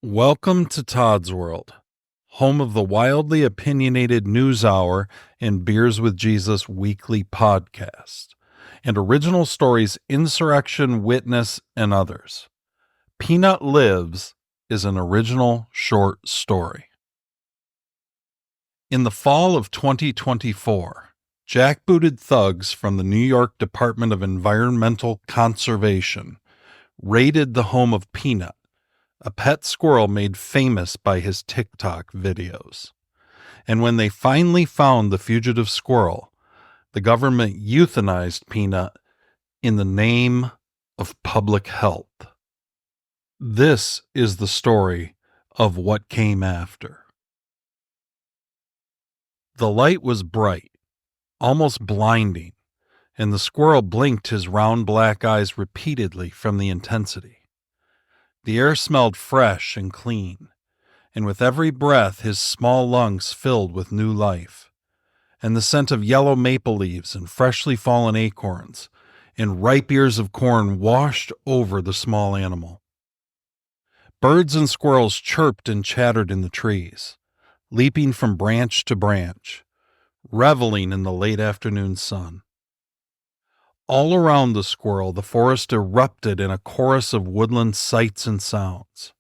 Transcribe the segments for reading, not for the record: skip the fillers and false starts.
Welcome to Todd's World, home of the wildly opinionated News Hour and Beers with Jesus weekly podcast, and original stories Insurrection, Witness, and others. Peanut Lives is an original short story. In the fall of 2024, jackbooted thugs from the New York Department of Environmental Conservation raided the home of Peanut, a pet squirrel made famous by his TikTok videos. And when they finally found the fugitive squirrel, the government euthanized Peanut in the name of public health. This is the story of what came after. The light was bright, almost blinding, and the squirrel blinked his round black eyes repeatedly from the intensity. The air smelled fresh and clean, and with every breath his small lungs filled with new life, and the scent of yellow maple leaves and freshly fallen acorns and ripe ears of corn washed over the small animal. Birds and squirrels chirped and chattered in the trees, leaping from branch to branch, reveling in the late afternoon sun. All around the squirrel, the forest erupted in a chorus of woodland sights and sounds,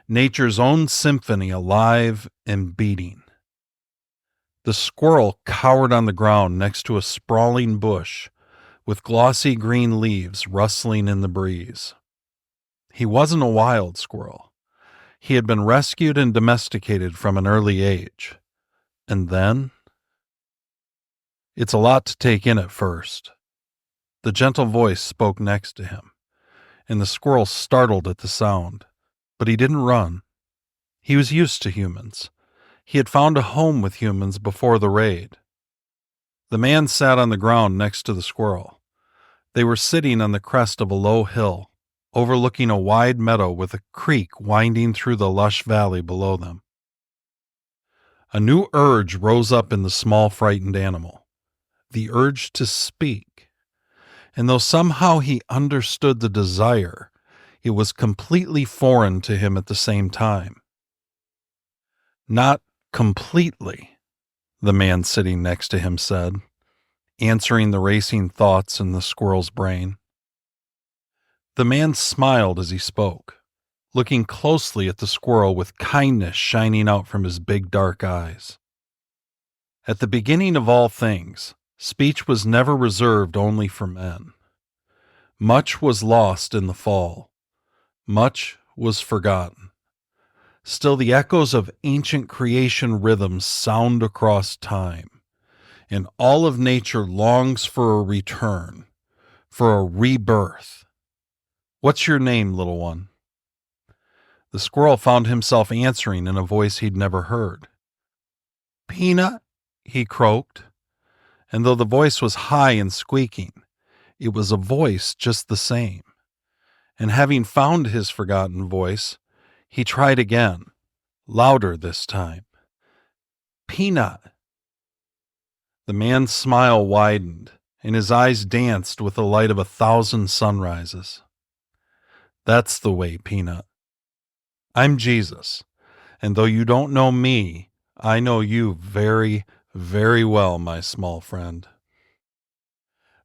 nature's own symphony alive and beating. The squirrel cowered on the ground next to a sprawling bush with glossy green leaves rustling in the breeze. He wasn't a wild squirrel. He had been rescued and domesticated from an early age. And then? It's a lot to take in at first. The gentle voice spoke next to him, and the squirrel startled at the sound, but he didn't run. He was used to humans. He had found a home with humans before the raid. The man sat on the ground next to the squirrel. They were sitting on the crest of a low hill, overlooking a wide meadow with a creek winding through the lush valley below them. A new urge rose up in the small, frightened animal, the urge to speak. And though somehow he understood the desire, it was completely foreign to him at the same time. Not completely, the man sitting next to him said, answering the racing thoughts in the squirrel's brain. The man smiled as he spoke, looking closely at the squirrel with kindness shining out from his big dark eyes. At the beginning of all things, speech was never reserved only for men. Much was lost in the fall. Much was forgotten. Still, the echoes of ancient creation rhythms sound across time, and all of nature longs for a return, for a rebirth. What's your name, little one? The squirrel found himself answering in a voice he'd never heard. Peanut, he croaked, and though the voice was high and squeaking, it was a voice just the same. And having found his forgotten voice, he tried again, louder this time. Peanut. The man's smile widened, and his eyes danced with the light of 1,000 sunrises. That's the way, Peanut. I'm Jesus, and though you don't know me, I know you very, very well, my small friend.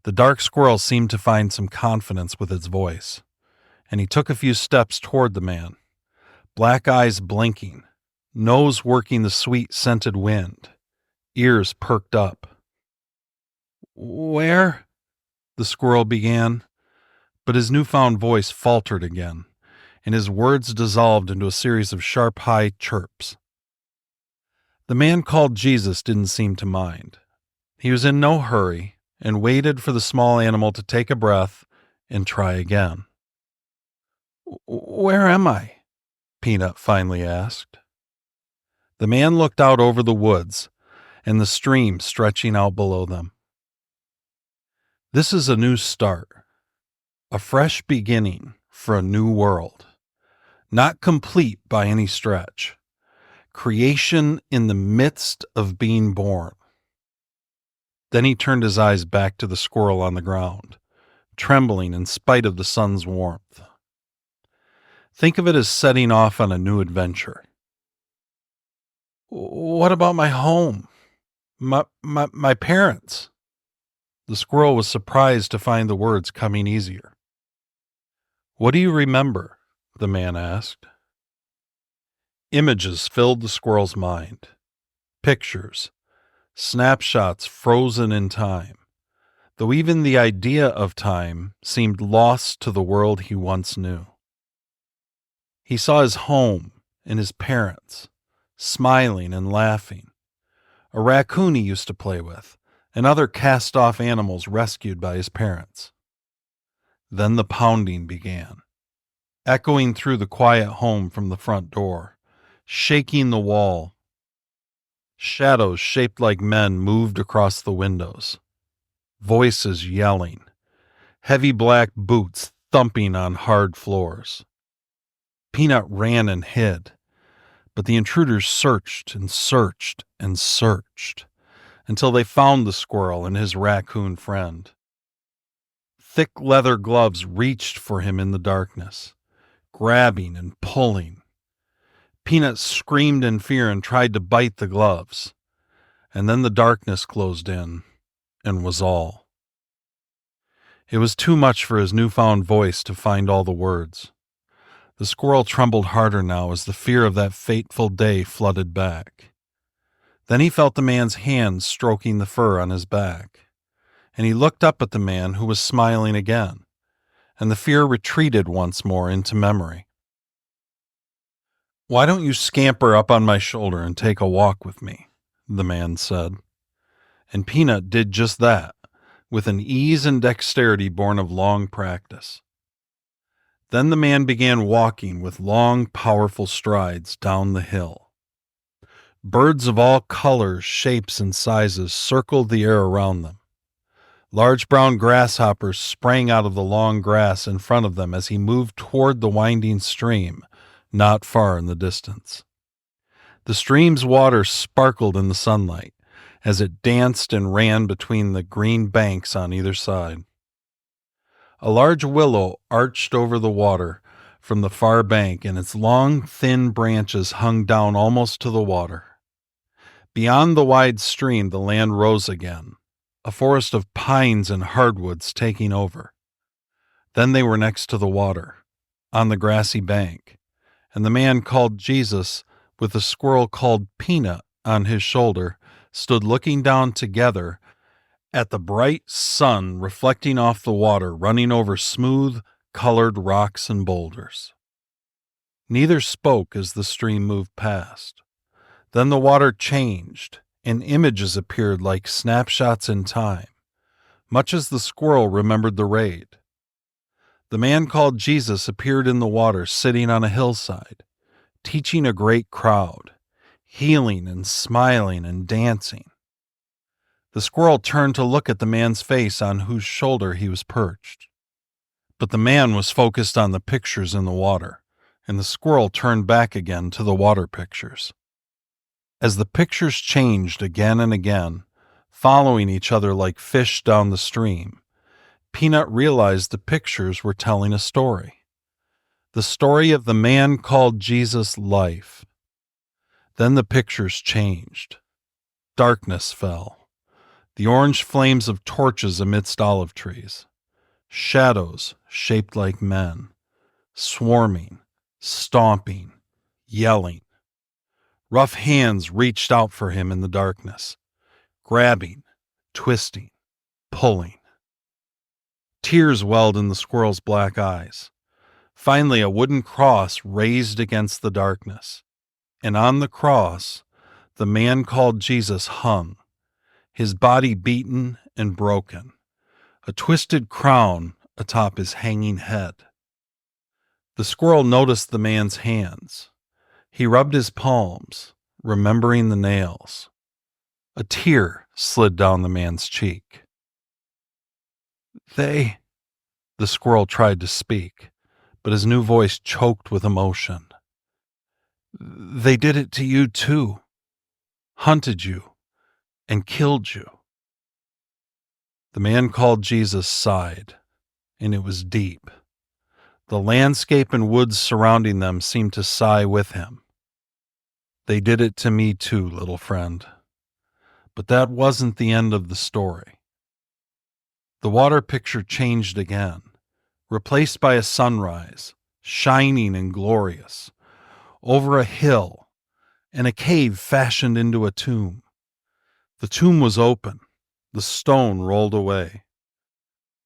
The dark squirrel seemed to find some confidence with its voice, and he took a few steps toward the man, black eyes blinking, nose working the sweet scented wind, ears perked up. Where? The squirrel began, but his newfound voice faltered again, and his words dissolved into a series of sharp high chirps. The man called Jesus didn't seem to mind. He was in no hurry, and waited for the small animal to take a breath and try again. Where am I? Peanut finally asked. The man looked out over the woods and the stream stretching out below them. This is a new start, a fresh beginning for a new world, not complete by any stretch. Creation in the midst of being born. Then he turned his eyes back to the squirrel on the ground, trembling in spite of the sun's warmth. Think of it as setting off on a new adventure. What about my home? My parents? The squirrel was surprised to find the words coming easier. What do you remember? The man asked. Images filled the squirrel's mind. Pictures, snapshots frozen in time, though even the idea of time seemed lost to the world he once knew. He saw his home and his parents, smiling and laughing, a raccoon he used to play with, and other cast-off animals rescued by his parents. Then the pounding began, echoing through the quiet home from the front door, shaking the wall. Shadows shaped like men moved across the windows, voices yelling, heavy black boots thumping on hard floors. Peanut ran and hid, but the intruders searched and searched and searched until they found the squirrel and his raccoon friend. Thick leather gloves reached for him in the darkness, grabbing and pulling. Peanut screamed in fear and tried to bite the gloves, and then the darkness closed in and was all. It was too much for his newfound voice to find all the words. The squirrel trembled harder now as the fear of that fateful day flooded back. Then he felt the man's hands stroking the fur on his back, and he looked up at the man who was smiling again, and the fear retreated once more into memory. "Why don't you scamper up on my shoulder and take a walk with me?" the man said. And Peanut did just that, with an ease and dexterity born of long practice. Then the man began walking with long, powerful strides down the hill. Birds of all colors, shapes, and sizes circled the air around them. Large brown grasshoppers sprang out of the long grass in front of them as he moved toward the winding stream, not far in the distance. The stream's water sparkled in the sunlight as it danced and ran between the green banks on either side. A large willow arched over the water from the far bank, and its long, thin branches hung down almost to the water. Beyond the wide stream, the land rose again, a forest of pines and hardwoods taking over. Then they were next to the water, on the grassy bank, and the man called Jesus, with the squirrel called Peanut on his shoulder, stood looking down together at the bright sun reflecting off the water running over smooth, colored rocks and boulders. Neither spoke as the stream moved past. Then the water changed, and images appeared like snapshots in time, much as the squirrel remembered the raid. The man called Jesus appeared in the water sitting on a hillside, teaching a great crowd, healing and smiling and dancing. The squirrel turned to look at the man's face on whose shoulder he was perched. But the man was focused on the pictures in the water, and the squirrel turned back again to the water pictures. As the pictures changed again and again, following each other like fish down the stream, Peanut realized the pictures were telling a story. The story of the man called Jesus' life. Then the pictures changed. Darkness fell. The orange flames of torches amidst olive trees. Shadows shaped like men, swarming, stomping, yelling. Rough hands reached out for him in the darkness, grabbing, twisting, pulling. Tears welled in the squirrel's black eyes. Finally, a wooden cross raised against the darkness, and on the cross, the man called Jesus hung, his body beaten and broken, a twisted crown atop his hanging head. The squirrel noticed the man's hands. He rubbed his palms, remembering the nails. A tear slid down the man's cheek. The squirrel tried to speak, but his new voice choked with emotion. They did it to you too, hunted you, and killed you. The man called Jesus sighed, and it was deep. The landscape and woods surrounding them seemed to sigh with him. They did it to me too, little friend. But that wasn't the end of the story. The water picture changed again, replaced by a sunrise, shining and glorious, over a hill, and a cave fashioned into a tomb. The tomb was open. The stone rolled away.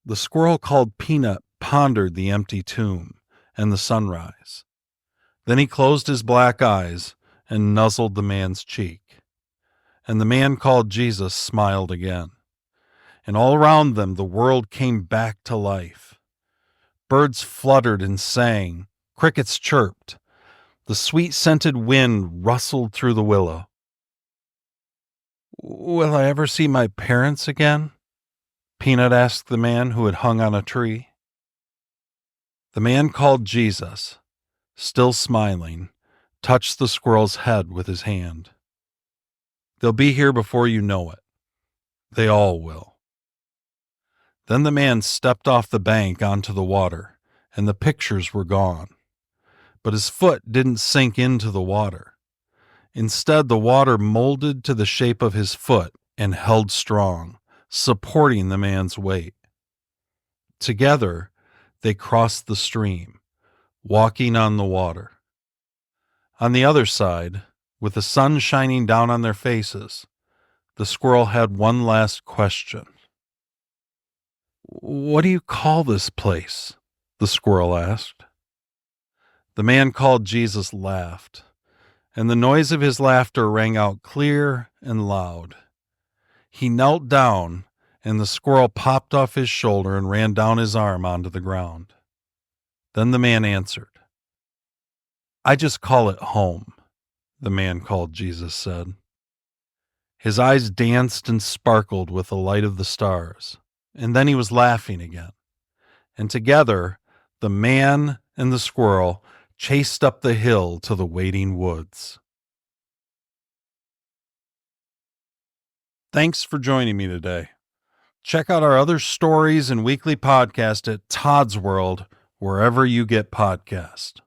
The squirrel called Peanut pondered the empty tomb and the sunrise. Then he closed his black eyes and nuzzled the man's cheek. And the man called Jesus smiled again. And all around them the world came back to life. Birds fluttered and sang, crickets chirped, the sweet-scented wind rustled through the willow. "Will I ever see my parents again?" Peanut asked the man who had hung on a tree. The man called Jesus, still smiling, touched the squirrel's head with his hand. "They'll be here before you know it. They all will." Then the man stepped off the bank onto the water, and the pictures were gone. But his foot didn't sink into the water. Instead, the water molded to the shape of his foot and held strong, supporting the man's weight. Together, they crossed the stream, walking on the water. On the other side, with the sun shining down on their faces, the squirrel had one last question. "What do you call this place?" the squirrel asked. The man called Jesus laughed, and the noise of his laughter rang out clear and loud. He knelt down, and the squirrel popped off his shoulder and ran down his arm onto the ground. Then the man answered. "I just call it home," the man called Jesus said. His eyes danced and sparkled with the light of the stars, and then he was laughing again. And together, the man and the squirrel chased up the hill to the waiting woods. Thanks for joining me today. Check out our other stories and weekly podcast at Todd's World, wherever you get podcasts.